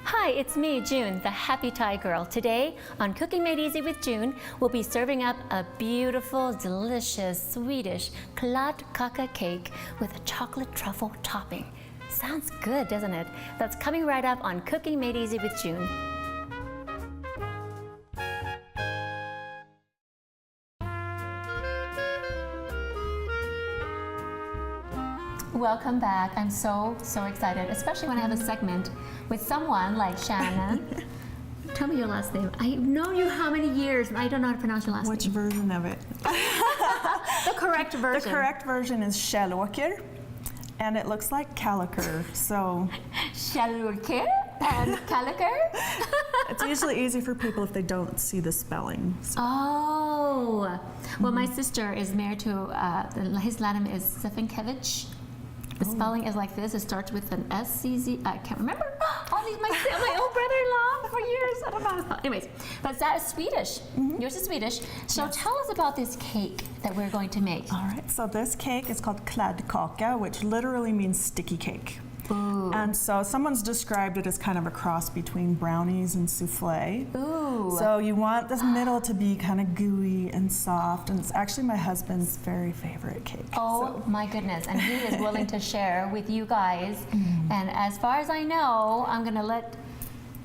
Hi, it's me, June, the happy Thai girl. Today on Cooking Made Easy with June, we'll be serving up a beautiful, delicious Swedish KladdKaka cake with a chocolate truffle topping. Sounds good, doesn't it? That's coming right up on Cooking Made Easy with June. Welcome back. I'm so excited, especially when I have a segment with someone like Shannon. Tell me your last name. I've known you how many years, but I don't know how to pronounce your last Which name. version of it? The correct version. The correct version is Källåker, and it looks like caliker, so... Källåker and caliker? It's usually easy for people if they don't see the spelling. So. Oh, well, my sister is married to, his last name is Stefankevich. The spelling is like this. It starts with an S-C-Z. I can't remember. All these, my old brother-in-law for years. I don't know how to spell. Anyways, but that is Swedish. Yours is Swedish. So yes. Tell us about this cake that we're going to make. All right, so this cake is called KladdKaka, which literally means sticky cake. Ooh. And so someone's described it as kind of a cross between brownies and souffle. Ooh. So you want this middle to be kind of gooey and soft, and it's actually my husband's very favorite cake. Oh my goodness, and he is willing to share with you guys. And as far as I know, I'm gonna let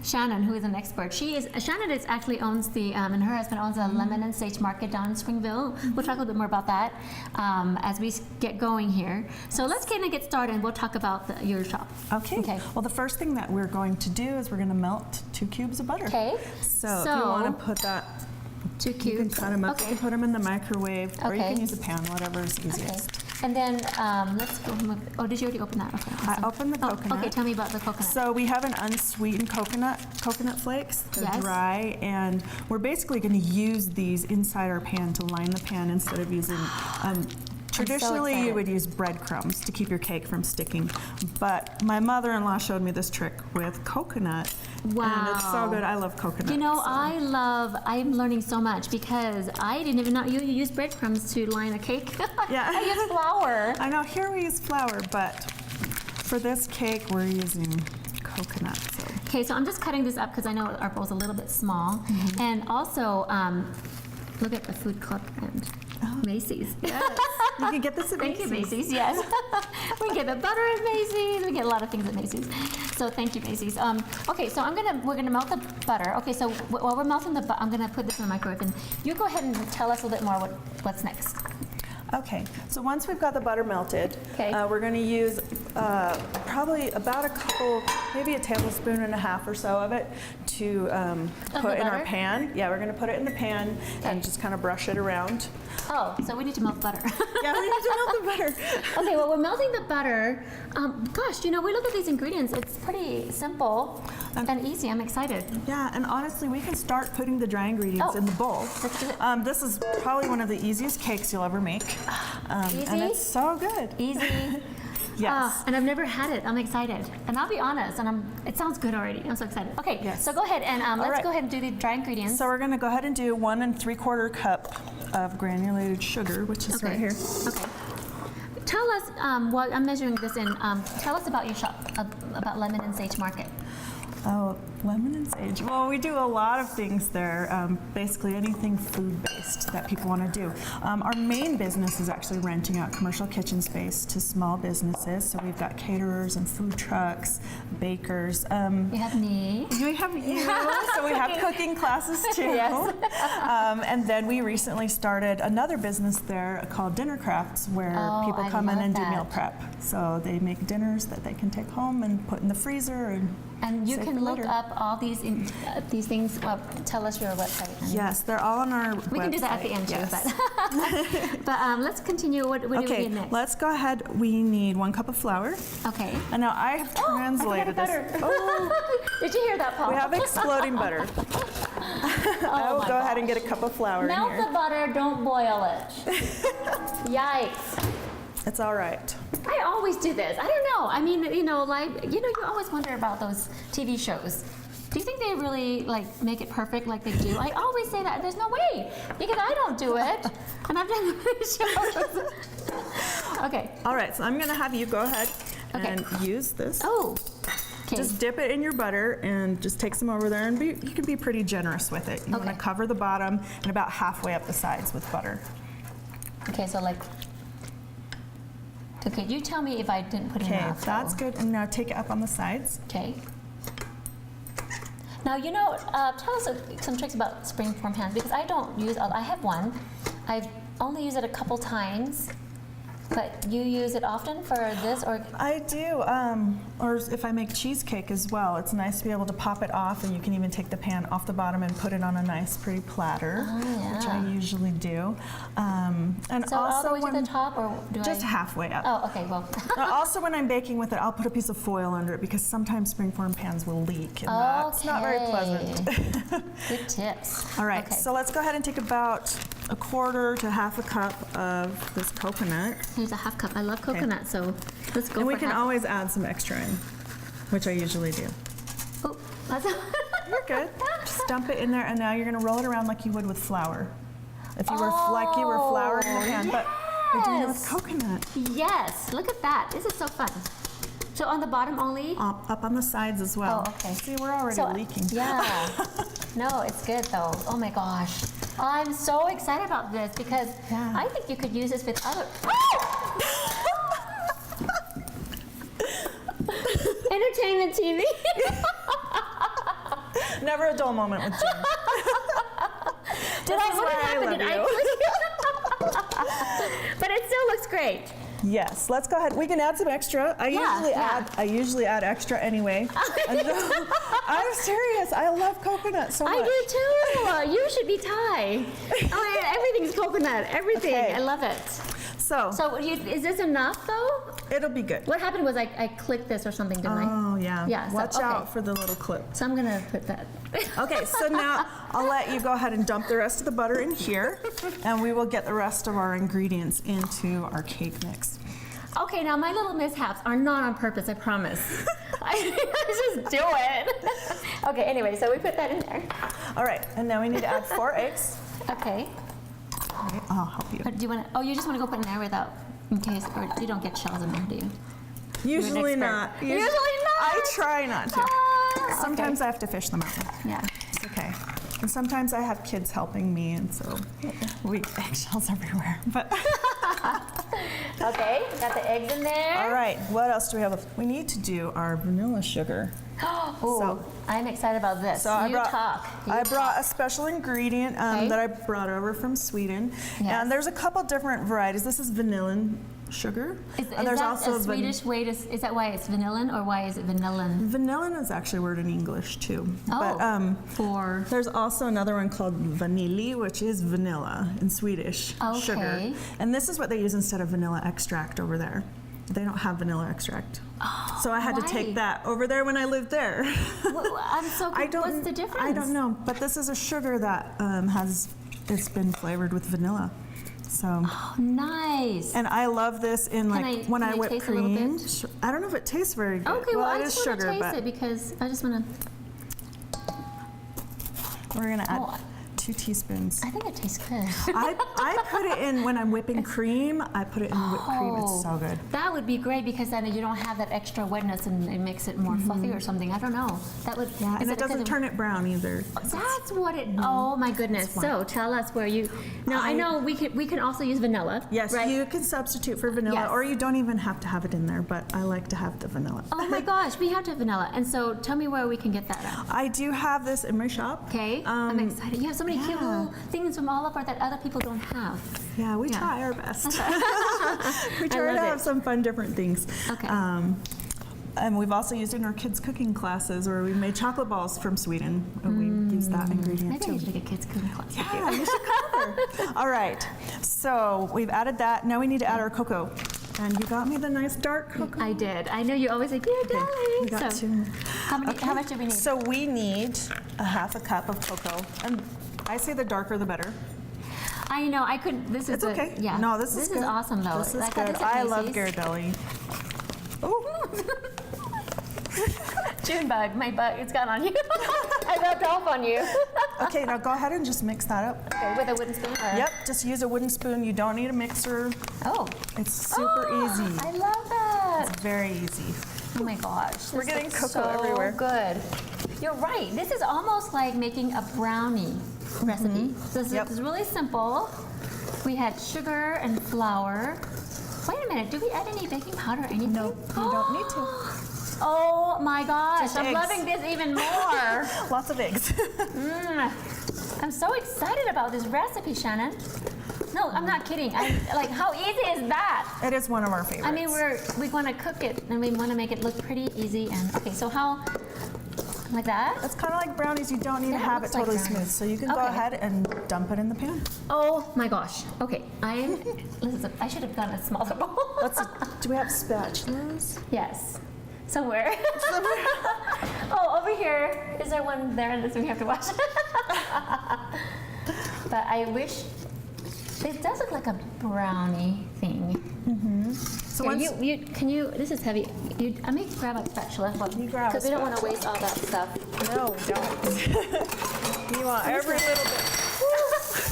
Shannon, who is an expert, Shannon actually owns the, and her husband owns a lemon and sage market down in Springville. We'll talk a little bit more about that as we get going here. So let's kind of get started and we'll talk about your shop. Okay. Well, the first thing that we're going to do is we're going to melt 2 cubes of butter. Okay. So if you want to put that, 2 cubes. you can cut them up. Okay. You can put them in the microwave, or you Okay. can use a pan, whatever is easiest. Okay. And then let's go. Oh, did you already open that? Okay. I opened the coconut. Okay, tell me about the coconut. So we have an unsweetened coconut flakes. They're Yes. dry, and we're basically going to use these inside our pan to line the pan instead of using. Traditionally, you would use breadcrumbs to keep your cake from sticking, but my mother-in-law showed me this trick with coconut. Wow. And it's so good. I love coconut. You know, so. I'm learning so much because I didn't even know you use breadcrumbs to line a cake. Yeah. I use flour. I know, here we use flour, but for this cake, we're using coconut. So. Okay, so I'm just cutting this up because I know our bowl's a little bit small. And also, look at the food club and Macy's. Yes. You can get this at Thank Macy's. you, Macy's, yes. We get the butter at Macy's. We get a lot of things at Macy's. So thank you, Macy's. Okay, so we're gonna melt the butter. Okay, so while we're melting the butter, I'm gonna put this in the microwave, and you go ahead and tell us a little bit more what's next. Okay, so once we've got the butter melted, we're going to use probably about a couple, maybe a tablespoon and a half or so of it to put in our pan. Yeah, we're going to put it in the pan and just kind of brush it around. Oh, so we need to melt butter. Yeah, we need to melt the butter. Okay, well, we're melting the butter. Gosh, you know, we look at these ingredients. It's pretty simple and easy. I'm excited. Yeah, and honestly, we can start putting the dry ingredients in the bowl. Let's do it. This is probably one of the easiest cakes you'll ever make. Easy? And it's so good. Easy. Yes. And I've never had it. I'm excited. And I'll be honest, it sounds good already. I'm so excited. Okay, Yes. so go ahead and let's right. go ahead and do the dry ingredients. So we're going to go ahead and do 1 3/4 cup of granulated sugar, which is right here. Okay. Tell us, while I'm measuring this in, tell us about your shop, about Lemon and Sage Market. Oh, lemon and sage. Well, we do a lot of things there, basically anything food-based that people want to do. Our main business is actually renting out commercial kitchen space to small businesses. So we've got caterers and food trucks, bakers. We have me. We have you, so we have cooking classes too. Yes. And then we recently started another business there called Dinner Crafts, where people come in and do meal prep. So they make dinners that they can take home and put in the freezer and you save can for look later. up all these things. Tell us your website. Yes, they're all on our website. We can do that at the end too. Yes. But let's continue. What do we need next? Let's go ahead. We need 1 cup of flour. Okay. And now I have translated I forgot this. butter. Oh, Did you hear that, Paul? we have exploding butter. I will go ahead and get a cup of flour Melt in here. the butter, don't boil it. Yikes. It's all right. I always do this. I don't know. I mean, you always wonder about those TV shows. Do you think they really make it perfect like they do? I always say that. There's no way because I don't do it, and I've done these shows. Okay. All right, so I'm gonna have you go ahead Okay. and use this. Oh. just dip it in your butter and just take some over there, and you can be pretty generous with it. You want to cover the bottom and about halfway up the sides with butter. Okay, so like, okay, you tell me if I didn't put enough. Okay, that's good. And now take it up on the sides. Okay. Now, tell us some tricks about springform pans, because I don't use, I have one. I've only used it a couple times, but you use it often for this, or? I do, or if I make cheesecake as well, it's nice to be able to pop it off, and you can even take the pan off the bottom and put it on a nice pretty platter, which I usually do. And so also all the way to the top, or do just halfway up. Oh, okay, well. Also, when I'm baking with it, I'll put a piece of foil under it, because sometimes springform pans will leak, and that's not very pleasant. Good tips. All right, so let's go ahead and take about a quarter to half a cup of this coconut. Here's a half cup. I love coconut, so let's go. And we for can half. always add some extra in, which I usually do. Oh, that's You're good. Just dump it in there, and now you're going to roll it around like you would with flour. If you were like you were flouring the pan, but you're doing it with coconut. Yes, look at that. This is so fun. So on the bottom only? Up on the sides as well. Oh, okay. See, we're already leaking. Yeah. No, it's good though. Oh my gosh. I'm so excited about this, because I think you could use this with other. Entertainment TV. Never a dull moment with Jen. What happened? Did I But it still looks great. Yes, let's go ahead. We can add some extra. I usually add extra anyway. I'm serious. I love coconut so much. I do too. You should be Thai. Oh, yeah, everything's coconut. Everything. Okay. I love it. So is this enough though? It'll be good. What happened was I clicked this or something, didn't I? Oh yeah. Yeah. Watch out for the little clip. So I'm gonna put that. Okay, so now I'll let you go ahead and dump the rest of the butter in here, and we will get the rest of our ingredients into our cake mix. Okay, now my little mishaps are not on purpose, I promise. I just do it. Okay, anyway, so we put that in there. All right, and now we need to add 4 eggs. Okay. All right, I'll help you. But do you want to? Oh, you just want to go put in there without, in case, or you don't get shells in there, do you? Usually not. Usually not. I try not to. Sometimes I have to fish them out. Yeah. It's okay. And sometimes I have kids helping me, and so we eggshells everywhere. But Okay, got the eggs in there. all right, what else do we have? We need to do our vanilla sugar. Oh, So- I'm excited about this. So I You brought a special ingredient that I brought over from Sweden, Yes. and there's a couple different varieties. This is vanillin sugar, Is and there's that also a Swedish way to? Is that why it's vanillin, or why is it vanillin? Vanillin is actually a word in English too. Oh, But for there's also another one called vanilj, which is vanilla in Swedish sugar. Okay. And this is what they use instead of vanilla extract over there. They don't have vanilla extract. So I had to why? take that over there when I lived there. Well, I'm so. What's the difference? I don't know, but this is a sugar that it's been flavored with vanilla. So. Oh, nice. And I love this in like when I whip taste a little cream. bit? I don't know if it tastes very good. Okay, well, I it just is want to sugar, taste but it, because I just want to. we're gonna add Oh, 2 teaspoons. I think it tastes good. I put it in when I'm whipping cream. I put it in whipped cream. It's so good. That would be great, because then you don't have that extra wetness, and it makes it more fluffy or something. I don't know. That would. Yeah, is and it because doesn't turn it brown either. That's what it. Oh my goodness! So tell us where you. Now I know we can also use vanilla. Yes, right? you can substitute for vanilla, Yes. or you don't even have to have it in there. But I like to have the vanilla. Oh my gosh, we have to have vanilla. And so tell me where we can get that at. I do have this in my shop. Okay, I'm excited. You have so many cute yeah. little things from all over that other people don't have. Yeah, we try our best. We try love to it. have some fun, different things. Okay. And we've also used it in our kids' cooking classes, where we made chocolate balls from Sweden, and we used that ingredient Maybe I too. should make a kids cooking class. Yeah, you should come over. All right, so we've added that. Now we need to add our cocoa. And you got me the nice dark cocoa. I did. I know you always like, yeah, darling. We got So, 2. how much do we need? So we need a half a cup of cocoa, and I say the darker the better. I know. I could. This is It's the- okay. Yeah. No, this is good. awesome though. This is I got good. this at I love Macy's. Ghirardelli. Oh. June bug. My bug. It's got on you. I rubbed off on you. Okay, now go ahead and just mix that up. Okay, with a wooden spoon. Or? Yep, just use a wooden spoon. You don't need a mixer. Oh. It's super easy. I love that. It's very easy. Oh my gosh. We're getting looks cocoa so everywhere. Good. You're right. This is almost like making a brownie recipe. So this is really simple. We had sugar and flour. Wait a minute. Do we add any baking powder or anything? No, you don't need to. Oh my gosh. Just I'm eggs. loving this even more. Lots of eggs. I'm so excited about this recipe, Shannon. No, I'm not kidding. Like, how easy is that? It is one of our favorites. I mean, we want to cook it and we want to make it look pretty easy. And okay, so how, like that? It's kind of like brownies. You don't need to have it looks like totally brownies. smooth. So you can go Okay. ahead and dump it in the pan. Oh my gosh. Okay, listen, I should have gotten a smaller bowl. Do we have spatulas? Yes. Somewhere. Oh, over here. Is there one there that we have to wash? But I wish, it does look like a brownie thing. So Here, once this is heavy. I may grab a spatula. You grab a because we don't want to waste all that stuff. No, we don't. You want every little bit.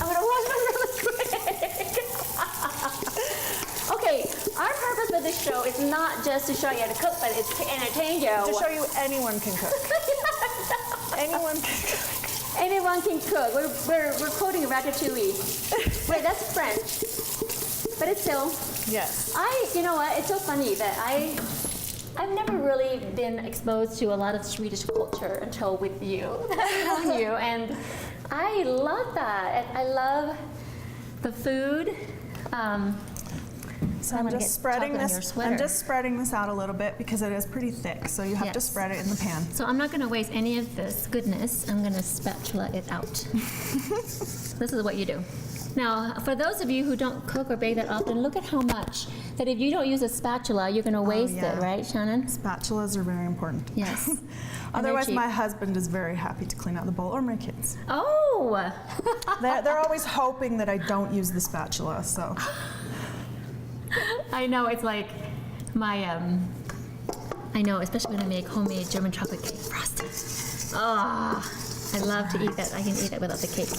I'm gonna wash my really quick. Okay, our purpose for this show is not just to show you how to cook, but it's to entertain you. To show you anyone can cook. Anyone can cook. Anyone can cook. We're quoting Ratatouille. Wait, that's French, but it's still. Yes. You know what? It's so funny that I've never really been exposed to a lot of Swedish culture until with you, and I love that. I love the food. So I'm I'm gonna just get spreading chocolate on your this. sweater. I'm just spreading this out a little bit because it is pretty thick. So you have to Yes. spread it in the pan. So I'm not going to waste any of this goodness. I'm going to spatula it out. This is what you do. Now, for those of you who don't cook or bake that often, look at how much that if you don't use a spatula, you're going to waste yeah. it, right, Shannon? Spatulas are very important. Yes. And they're Otherwise, cheap. my husband is very happy to clean out the bowl, or my kids. Oh! They're always hoping that I don't use the spatula. So I know, it's like my, I know, especially when I make homemade German chocolate cake frosting. Ah, I love to eat that. I can eat it without the cake.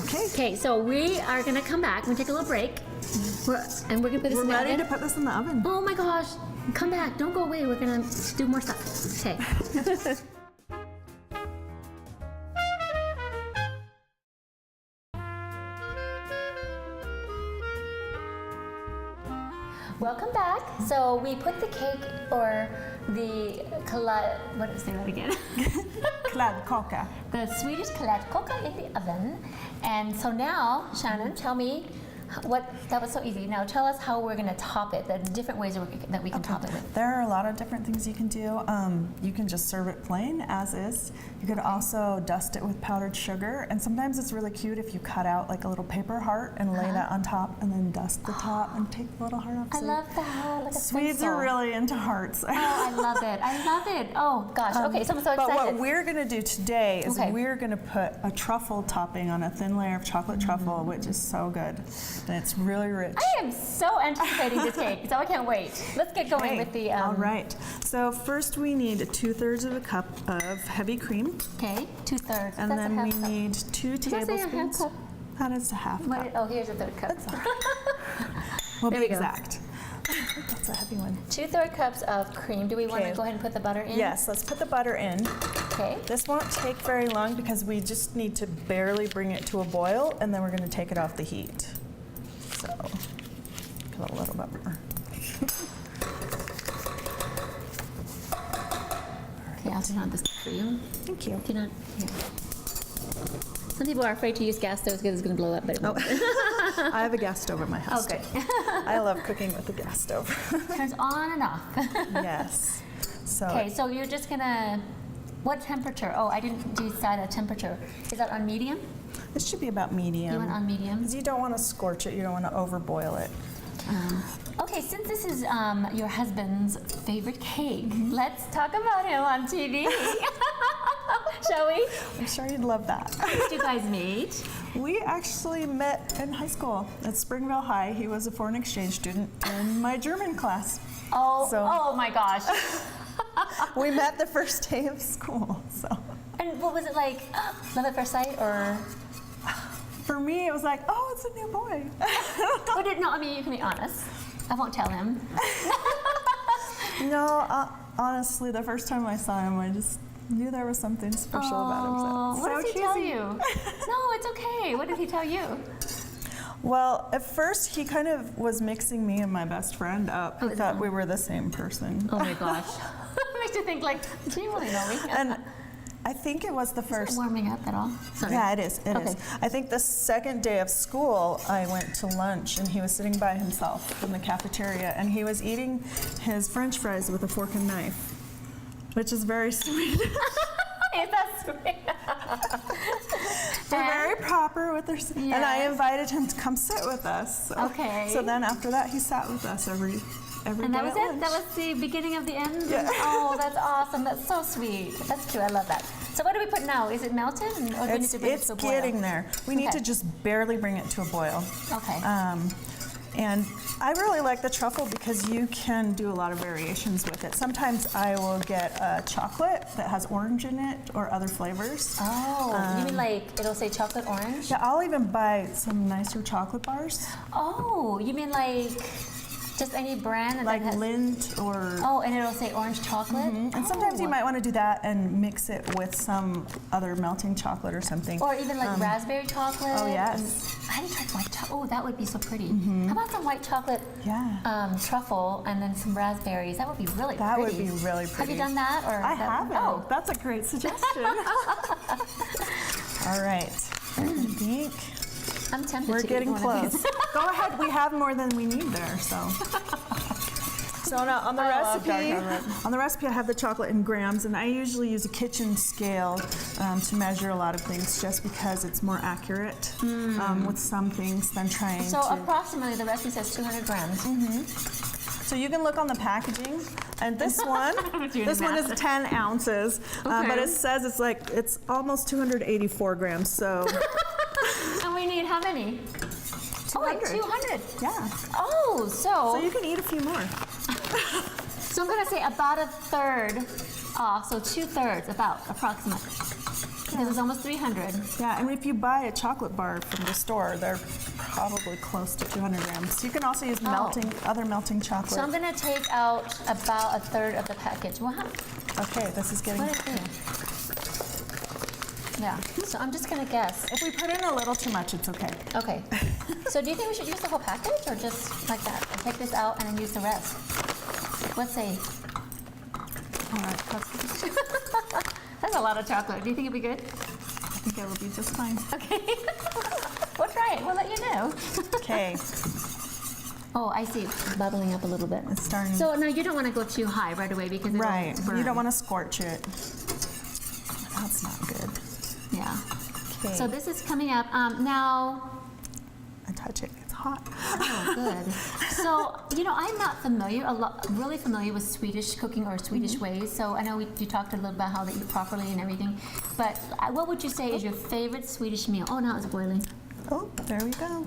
okay, Okay, so we are gonna come back. We're gonna take a little break. We're gonna put this we're in the ready oven. to put this in the oven. Oh my gosh, come back. Don't go away. We're gonna do more stuff. Okay. Welcome back. So we put the cake or the say that again? KladdKaka. The Swedish KladdKaka in the oven. And so now, Shannon, tell me that was so easy. Now tell us how we're going to top it, the different ways that we can top it with. There are a lot of different things you can do. You can just serve it plain as is. You could also dust it with powdered sugar, and sometimes it's really cute if you cut out like a little paper heart and lay that on top, and then dust the top and take the little heart off. I love that. Like a Swedes stencil. are really into hearts. Oh, I love it. I love it. Oh gosh. Okay, so I'm so excited. But what we're going to do today is Okay. we're going to put a truffle topping on a thin layer of chocolate truffle, which is so good. And it's really rich. I am so anticipating this cake, so I can't wait. Let's get going Okay, with the. all right. So first we need 2/3 of a cup of heavy cream, Okay, 2/3. and That's then a we half cup. need 2 Did I say a half tablespoons. cup? That is a half cup. Oh, here's a third cup. We'll There be we go. exact. That's a heavy one. 2/3 cups of cream. Do we want to Okay. go ahead and put the butter in? Yes, let's put the butter in. Okay. This won't take very long because we just need to barely bring it to a boil, and then we're going to take it off the heat. So, put a little butter. Okay, I'll turn on this for you. Thank you. Do not. Here. Some people are afraid to use gas stoves because it's going to blow up, but it won't. I have a gas stove at my house. Okay. I love cooking with a gas stove. Turns on and off. Yes. So Okay, so you're just gonna. What temperature? Oh, I didn't decide a temperature. Is that on medium? this should be about medium. You went on medium. Because you don't want to scorch it, you don't want to overboil it. Okay, since this is your husband's favorite cake, let's talk about him on TV. Shall we? I'm sure you'd love that. How did you guys meet? We actually met in high school at Springville High. He was a foreign exchange student in my German class. Oh my gosh. We met the first day of school. So And what was it like? Love at first sight, or? for me, it was like, oh, it's a new boy. No, I mean, you can be honest. I won't tell him. No, honestly, the first time I saw him, I just knew there was something special about him. What did he tell you? No, it's okay. What did he tell you? Well, at first, he kind of was mixing me and my best friend up. He thought we were the same person. Oh my gosh. Makes you think like, do you really know me? And I think it was the first. Is it warming up at all? Sorry. Yeah, it is. It is. I think the second day of school, I went to lunch, and he was sitting by himself in the cafeteria, and he was eating his French fries with a fork and knife, which is very sweet. Is that sweet? They're very proper with their. And I invited him to come sit with us. So, Okay. So then after that, he sat with us every And day that was at it? lunch. That was the beginning of the end? Yeah. Oh, that's awesome. That's so sweet. That's cute. I love that. So what do we put now? Is it melted? Or do we need to bring it to a boil? It's getting there. We need to just barely bring it to a boil. Okay. And I really like the truffle because you can do a lot of variations with it. Sometimes I will get a chocolate that has orange in it or other flavors. Oh, you mean like it'll say chocolate orange? Yeah, I'll even buy some nicer chocolate bars. Oh, you mean like just any brand? Like Lindt or... Oh, and it'll say orange chocolate? And sometimes you might want to do that and mix it with some other melting chocolate or something. Or even like raspberry chocolate. Oh, yes. I haven't tried white chocolate. Oh, that would be so pretty. How about some white chocolate truffle and then some raspberries? That would be really That pretty. would be really pretty. Have you done that? Or I haven't. Oh. That's a great suggestion. All right. I think I'm tempted we're to getting eat one of close. these. Go ahead. We have more than we need there, so. So now on the recipe, I have the chocolate in grams, and I usually use a kitchen scale to measure a lot of things, just because it's more accurate with some things than trying So to. approximately, the recipe says 200 grams. So you can look on the packaging, and this one, is 10 ounces, but it says it's almost 284 grams. So. And we need how many? 200. Oh, like 200. Yeah. Oh, So you can eat a few more. So I'm gonna say about a third off, so 2/3, about approximately. Because it's almost 300. Yeah, and if you buy a chocolate bar from the store, they're probably close to 200 grams. You can also use other melting chocolate. So I'm gonna take out about a third of the package. Wow. Okay, this is getting. What is it? Yeah. So I'm just gonna guess. If we put in a little too much, it's okay. Okay. So do you think we should use the whole package or just like that? And take this out and then use the rest? Let's say. All right. That's a lot of chocolate. Do you think it'd be good? I think it will be just fine. Okay. We'll try it. We'll let you know. Okay. Oh, I see. Bubbling up a little bit. It's starting. So now you don't want to go too high right away because it'll burn. You don't want to scorch it. That's not good. Yeah. Okay. So this is coming up now. I touch it. It's hot. Oh, good. So, I'm not really familiar with Swedish cooking or Swedish ways. So I know you talked a little about how they eat properly and everything. But what would you say is your favorite Swedish meal? Oh, now it's boiling. Oh, there we go.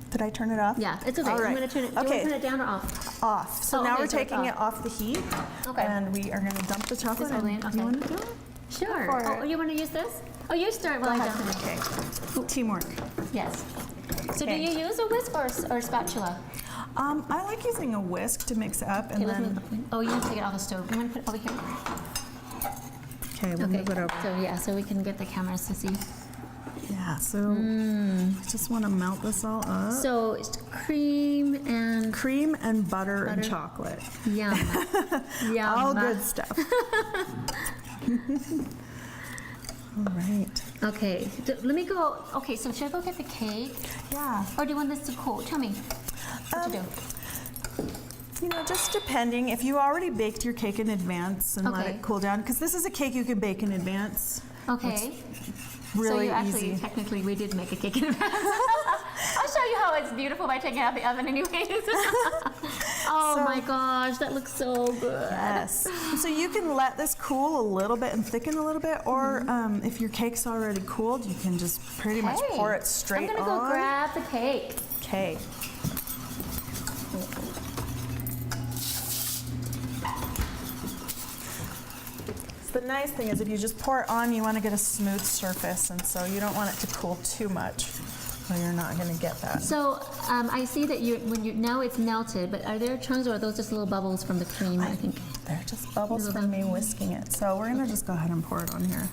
Did I turn it off? Yeah, it's okay. All right. I'm going to turn it. Do you want to turn it down or off? Off. So now we're taking it off the heat. Okay. And we are going to dump the chocolate in. Okay. You want to do it? Sure. Oh, you want to use this? Oh, you start while I dump it. Okay. Teamwork. Yes. So Okay. do you use a whisk or spatula? I like using a whisk to mix it up, and then. Oh, you take it off the stove. You want to put it over here? Okay, we'll move it over. So we can get the cameras to see. Yeah. So I just want to melt this all up. So it's cream and butter and chocolate. Yum. Yum. All good stuff. All right. Okay. Let me go. Okay. So should I go get the cake? Yeah. Or do you want this to cool? Tell me. What to do? Just depending. If you already baked your cake in advance and let Okay. it cool down, because this is a cake you can bake in advance. Okay. Really so easy. Technically, we did make a cake in advance. I'll show you how it's beautiful by taking it out of the oven anyways. Oh my gosh, that looks so good. Yes. So you can let this cool a little bit and thicken a little bit, or if your cake's already cooled, you can just pretty much pour it straight on. I'm gonna go grab the cake. Okay. The nice thing is if you just pour it on, you want to get a smooth surface, and so you don't want it to cool too much. Oh, you're not gonna get that. So I see that now it's melted, but are there chunks or are those just little bubbles from the cream? I think. They're just bubbles from me whisking it. So we're gonna just go ahead and pour it on here.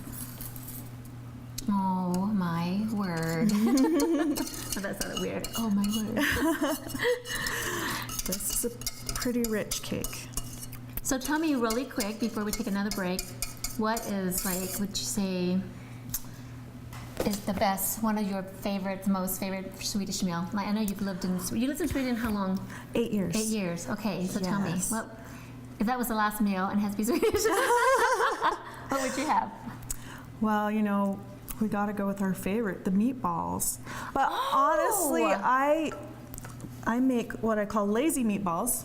Oh my word. Oh, that sounded weird. Oh my word. This is a pretty rich cake. So tell me really quick before we take another break, what is would you say is the best, one of your favorites, most favorite Swedish meal? Like, I know you've lived in Sweden how long? 8 years. 8 years. Okay, so tell me, Yes. what if that was the last meal and has to be Swedish? What would you have? Well, you know, we got to go with our favorite, the meatballs. But honestly, I make what I call lazy meatballs,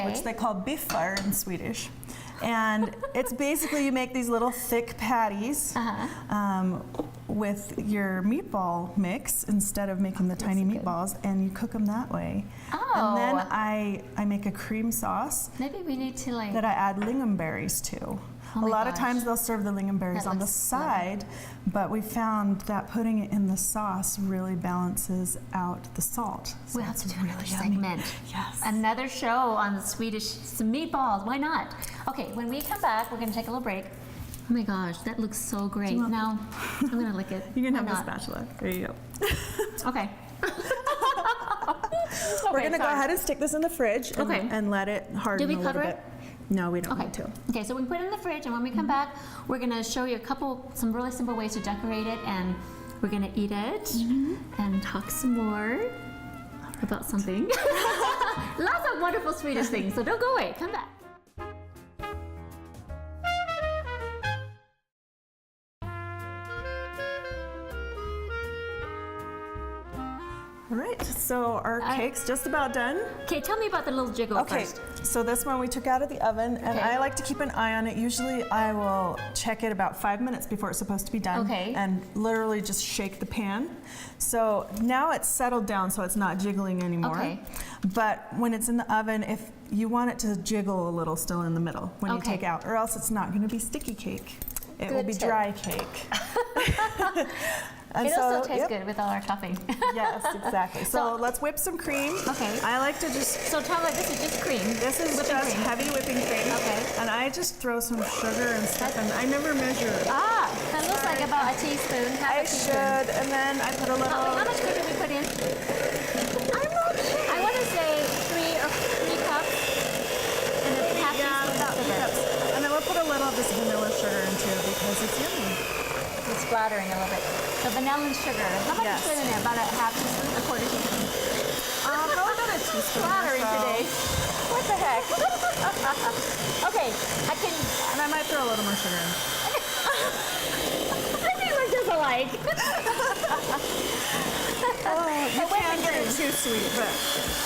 which they call biffar in Swedish. And it's basically you make these little thick patties with your meatball mix instead of making the tiny meatballs, and you cook them that way. Oh. And then I make a cream sauce Maybe we need to that I add lingonberries to. Oh A my lot of gosh. times they'll serve the lingonberries That on the looks side, but we found that putting it in the sauce really balances out the salt. So We'll have to it's do another yummy. segment. Yes. Another show on the Swedish some meatballs. Why not? Okay, when we come back, we're going to take a little break. Oh my gosh, that looks so great. Now, I'm going to lick it. You can have Why the not? spatula. There you go. Okay. We're going to go ahead and stick this in the fridge and let it harden we a little cover bit. it? No, we don't need to. Okay, so we put it in the fridge, and when we come back, we're gonna show you some really simple ways to decorate it, and we're gonna eat it and talk some more about something. Lots of wonderful Swedish things, so don't go away. Come back. All right, so our cake's just about done. Okay, tell me about the little jiggle Okay, first. so this one we took out of the oven, and Okay. I like to keep an eye on it. Usually I will check it about 5 minutes before it's supposed to be done, Okay. and literally just shake the pan. So now it's settled down, so it's not jiggling anymore. Okay. But when it's in the oven, if you want it to jiggle a little still in the middle when you Okay. take out, or else it's not going to be sticky cake. It will Good be tip. dry cake. And It also tastes yep. good with all our topping. Yes, exactly. So So- let's whip some cream. Okay. I like to just So tell me, this is just cream. This is Whipping just cream. heavy whipping cream. Okay. And I just throw some sugar and stuff, and I never measure it. Ah, that looks like about a teaspoon, half I a teaspoon. should, and then I put a little. How much sugar did we put in? I'm not sure. I want to say 3 cups, and then half teaspoon about of 3 sugar. cups. And then we'll put a little of this vanilla sugar in too because it's yummy. It's flattering a little bit. The vanilla and sugar. How much Yes. is in there? About a half teaspoon, a quarter teaspoon. Probably about a teaspoon. Flattering or so. today. What the heck? Okay, I can. And I might throw a little more sugar in. I think we're just alike. You can't get it too sweet, but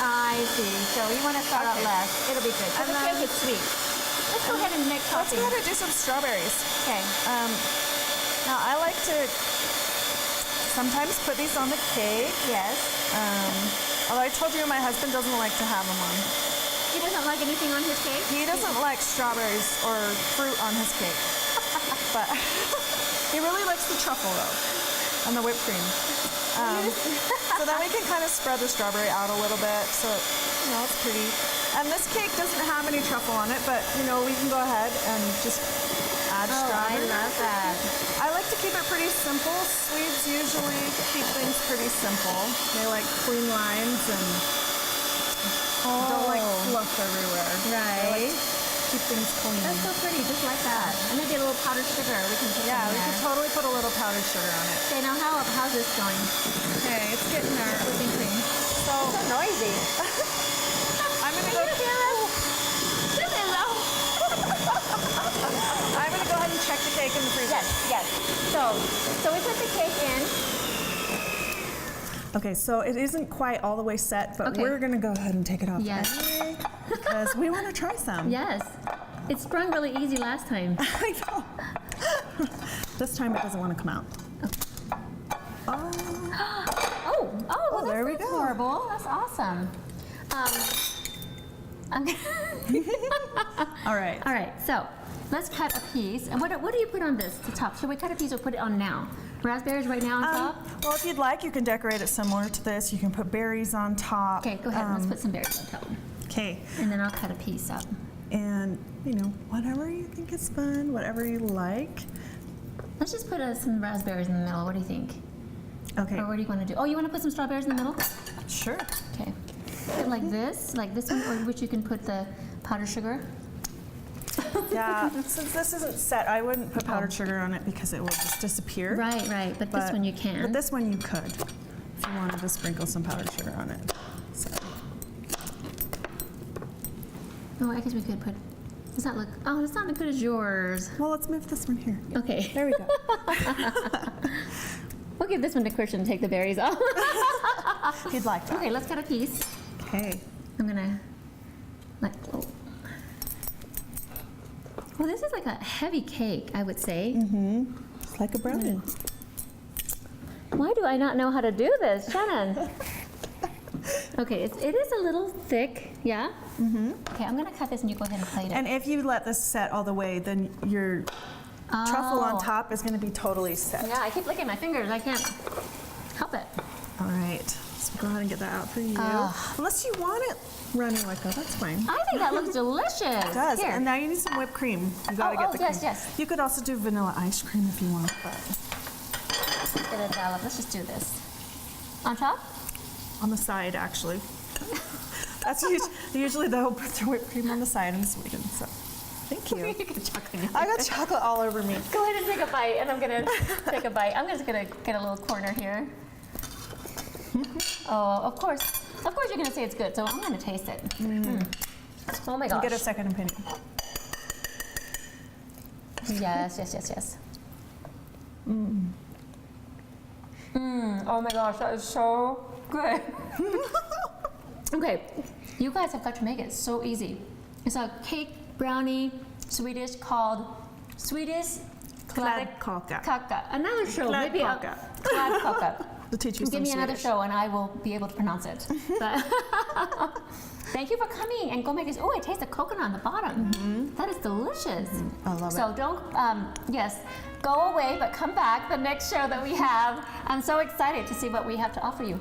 I see. So you want to start out less. It'll be good. So And the then- cake is sweet. Let's go ahead and mix let's topping. go ahead and do some strawberries. Okay. Now I like to sometimes put these on the cake. Yes. Although I told you my husband doesn't like to have them on. He doesn't like anything on his cake? He doesn't like strawberries or fruit on his cake. But he really likes the truffle though, and the whipped cream. So then we can kind of spread the strawberry out a little bit so it's pretty. And this cake doesn't have any truffle on it, but we can go ahead and just add strawberry. I love that. I like to keep it pretty simple. Swedes usually keep things pretty simple. They like clean lines and don't like fluff everywhere. They like Right. to keep things clean. That's so pretty, just like that. And maybe a little powdered sugar. We can put Yeah, some we in could there. totally put a little powdered sugar on it. Okay, now how's this going? Okay, it's getting there. Whipping cream. So So noisy. I'm gonna Can go. you hear us? This is I'm gonna go ahead and check the cake in the freezer. Yes. So we put the cake in. Okay, so it isn't quite all the way set, but Okay. we're gonna go ahead and take it off Yes. anyway because we want to try some. Yes. It sprung really easy last time. I know. This time it doesn't want to come out. Oh, there we that's go. horrible. That's awesome. I'm gonna All right. All right, so let's cut a piece. And what do you put on this, the top? Should we cut a piece or put it on now? Raspberries right now on top? Well, if you'd like, you can decorate it similar to this. You can put berries on top. Okay, go ahead. Let's put some berries on top. Okay. And then I'll cut a piece up. And, whatever you think is fun, whatever you like. Let's just put some raspberries in the middle. What do you think? Okay. Or what do you want to do? Oh, you want to put some strawberries in the middle? Sure. Okay. Put like this one, or which you can put the powdered sugar. Yeah, since this isn't set, I wouldn't put powdered sugar on it because it will just disappear. Right. But this one you can. But this one you could, if you wanted to sprinkle some powdered sugar on it. So. Oh, I guess we could put. Does that look? Oh, it's not as good as yours. Well, let's move this one here. Okay. There we go. We'll give this one to Christian and take the berries off. If you'd like that. Okay, let's cut a piece. Okay. I'm gonna let go. Well, this is like a heavy cake, I would say. It's like a brownie. Why do I not know how to do this, Shannon? Okay, it is a little thick, yeah? Okay, I'm gonna cut this and you go ahead and plate it. And if you let this set all the way, then your truffle on top is going to be totally set. Yeah, I keep licking my fingers. I can't help it. All right. Let's go ahead and get that out for you. Unless you want it runny like that, that's fine. I think that looks delicious. It does. Here. And now you need some whipped cream. You gotta get the cream. yes. You could also do vanilla ice cream if you want. But Let's get it developed. Let's just do this. On top? on the side, actually. That's usually they'll put their whipped cream on the side in Sweden. So, thank you. You get chocolate in your I got chocolate all over me. Go ahead and take a bite, and I'm gonna take a bite. I'm just gonna get a little corner here. Oh, of course you're gonna say it's good, so I'm gonna taste it. Oh my gosh. Get a second opinion. Yes. Oh my gosh, that is so good. Okay, you guys have got to make it so easy. It's a cake brownie Swedish called Swedish KladdKaka. Another show, maybe KladdKaka. KladdKaka. We'll teach you some Give me another Swedish. show and I will be able to pronounce it. But thank you for coming and go make this. Oh, I taste the coconut on the bottom. That is delicious. I love So it. don't, yes, go away, but come back the next show that we have. I'm so excited to see what we have to offer you.